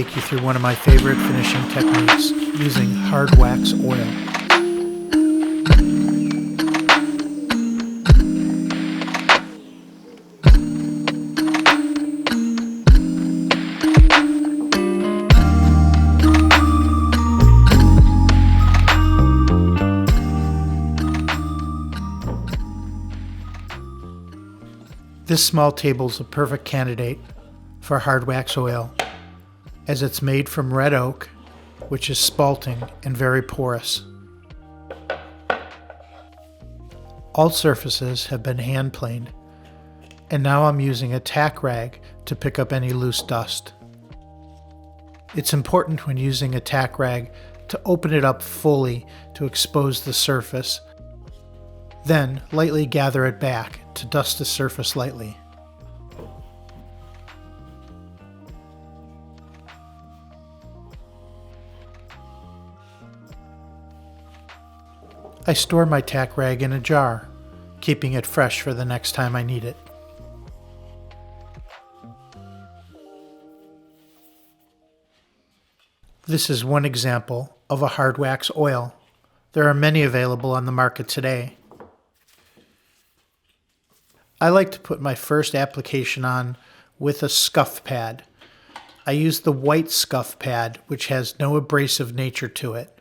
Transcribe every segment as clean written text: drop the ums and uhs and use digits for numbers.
take you through one of my favorite finishing techniques, using hard wax oil. This small table is a perfect candidate for hard wax oil, as it's made from red oak, which is spalting and very porous. All surfaces have been hand planed, and now I'm using a tack rag to pick up any loose dust. It's important when using a tack rag to open it up fully to expose the surface, then lightly gather it back to dust the surface lightly. I store my tack rag in a jar, keeping it fresh for the next time I need it. This is one example of a hard wax oil. There are many available on the market today. I like to put my first application on with a scuff pad. I use the white scuff pad, which has no abrasive nature to it.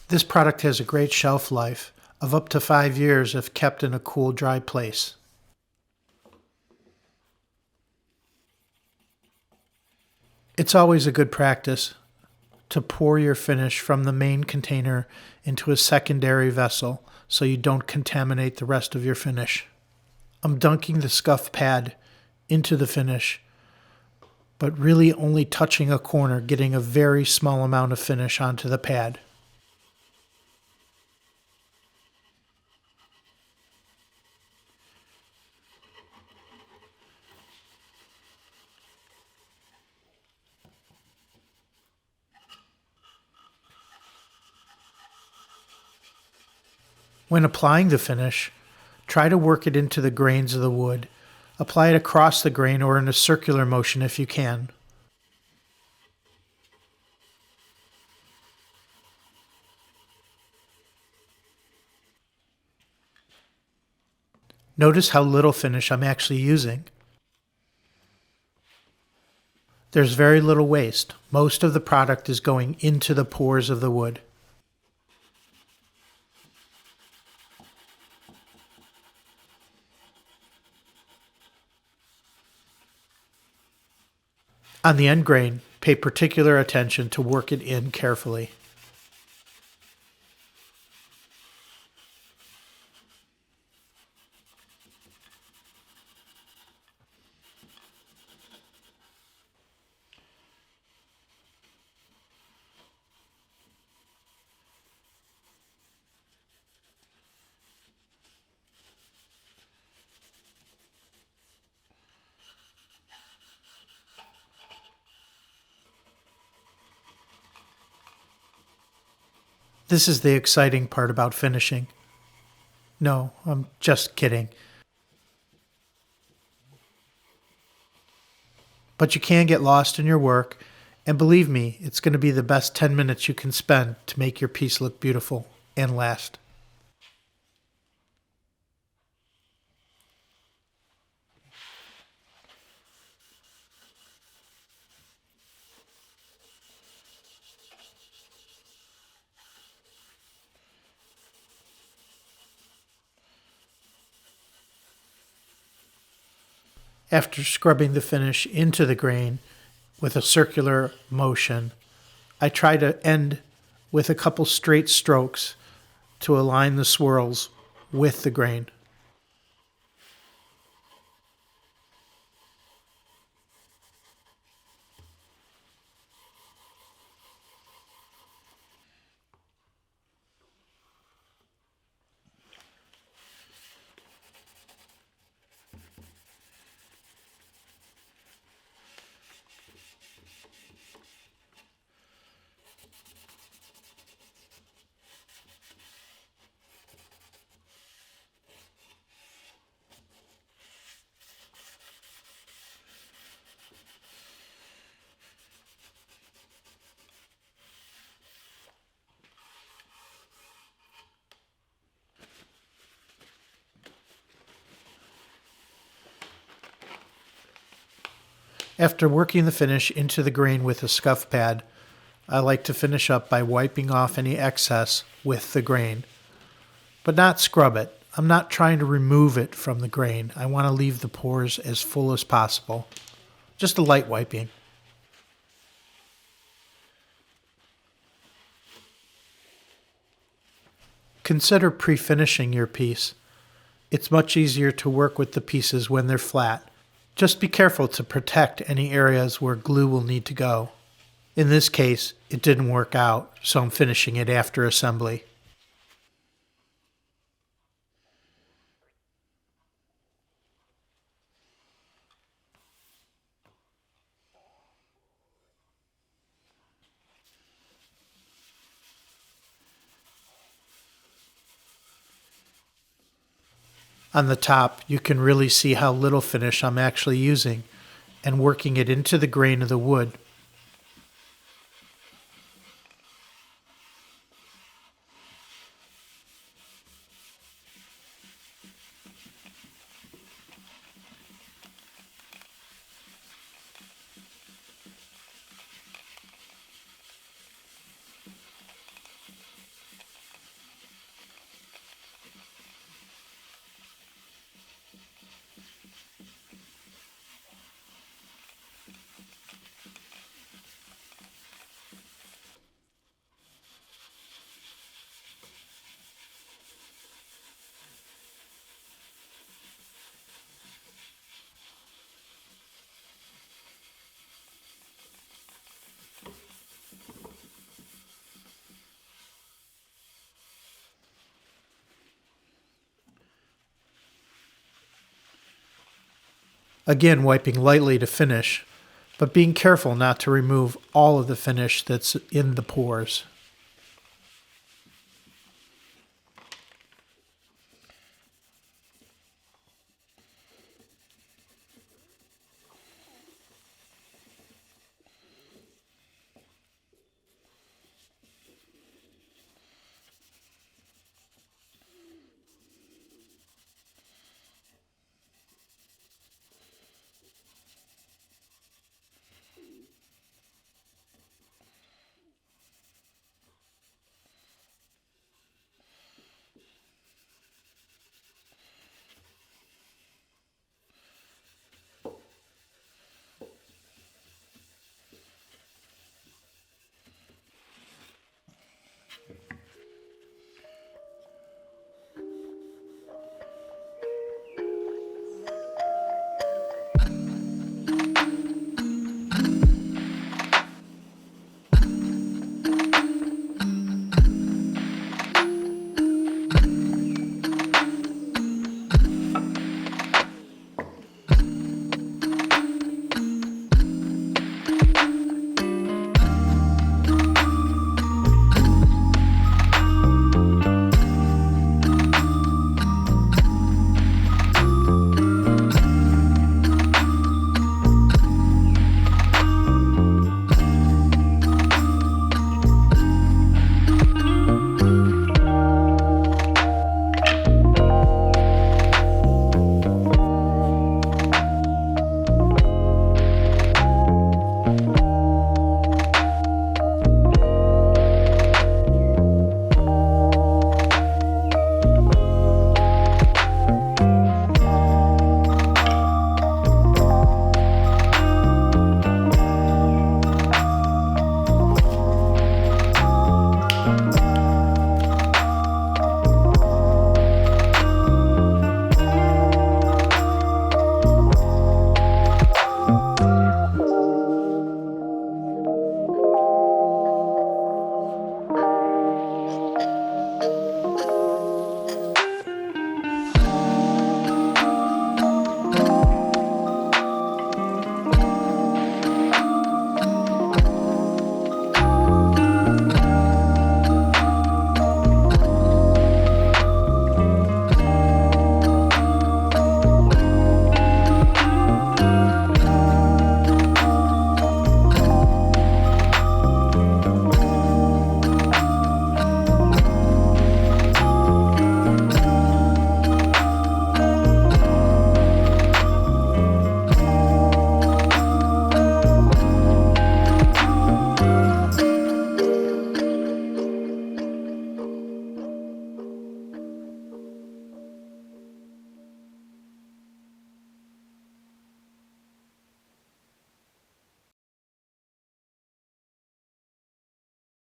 This product has a great shelf life of up to 5 years if kept in a cool, dry place. It's always a good practice to pour your finish from the main container into a secondary vessel so you don't contaminate the rest of your finish. I'm dunking the scuff pad into the finish, but really only touching a corner, getting a very small amount of finish onto the pad. When applying the finish, try to work it into the grains of the wood. Apply it across the grain or in a circular motion if you can. Notice how little finish I'm actually using. There's very little waste. Most of the product is going into the pores of the wood. On the end grain, pay particular attention to work it in carefully. This is the exciting part about finishing. No, I'm just kidding. But you can get lost in your work, and believe me, it's going to be the best 10 minutes you can spend to make your piece look beautiful and last. After scrubbing the finish into the grain with a circular motion, I try to end with a couple straight strokes to align the swirls with the grain. After working the finish into the grain with a scuff pad, I like to finish up by wiping off any excess with the grain, but not scrub it. I'm not trying to remove it from the grain. I want to leave the pores as full as possible. Just a light wiping. Consider pre-finishing your piece. It's much easier to work with the pieces when they're flat. Just be careful to protect any areas where glue will need to go. In this case, it didn't work out, so I'm finishing it after assembly. On the top, you can really see how little finish I'm actually using and working it into the grain of the wood. Again, wiping lightly to finish, but being careful not to remove all of the finish that's in the pores.